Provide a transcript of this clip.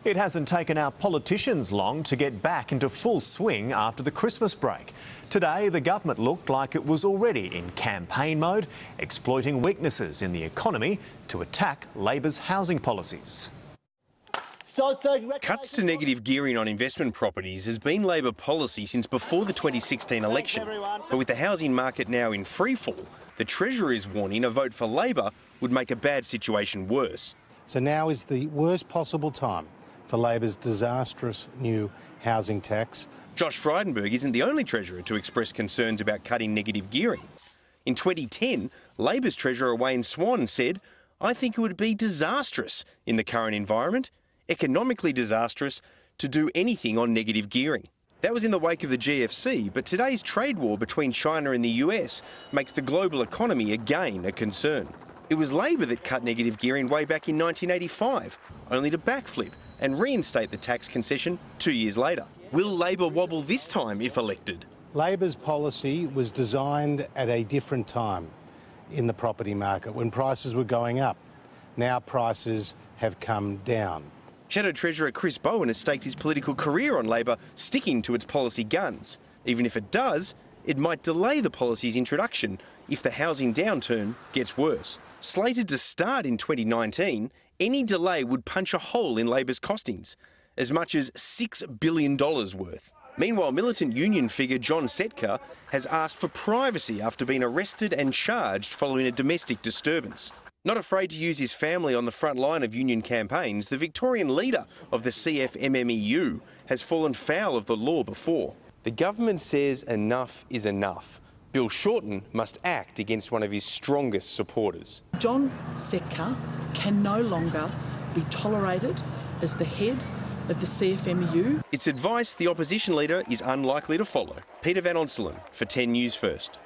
It hasn't taken our politicians long to get back into full swing after the Christmas break. Today, the government looked like it was already in campaign mode, exploiting weaknesses in the economy to attack Labor's housing policies. Cuts to negative gearing on investment properties has been Labor policy since before the 2016 election. But with the housing market now in freefall, the Treasurer is warning a vote for Labor would make a bad situation worse. So now is the worst possible time for Labor's disastrous new housing tax. Josh Frydenberg isn't the only Treasurer to express concerns about cutting negative gearing. In 2010, Labor's Treasurer Wayne Swan said, "I think it would be disastrous in the current environment, economically disastrous, to do anything on negative gearing." That was in the wake of the GFC, but today's trade war between China and the US makes the global economy again a concern. It was Labor that cut negative gearing way back in 1985, only to backflip and reinstate the tax concession 2 years later. Will Labor wobble this time if elected? Labor's policy was designed at a different time in the property market, when prices were going up. Now prices have come down. Shadow Treasurer Chris Bowen has staked his political career on Labor sticking to its policy guns. Even if it does, it might delay the policy's introduction if the housing downturn gets worse. Slated to start in 2019, any delay would punch a hole in Labor's costings, as much as $6 billion worth. Meanwhile, militant union figure John Setka has asked for privacy after being arrested and charged following a domestic disturbance. Not afraid to use his family on the front line of union campaigns, the Victorian leader of the CFMMEU has fallen foul of the law before. The government says enough is enough. Bill Shorten must act against one of his strongest supporters. John Setka can no longer be tolerated as the head of the CFMEU. It's advice the opposition leader is unlikely to follow. Peter Van Onselen for 10 News First.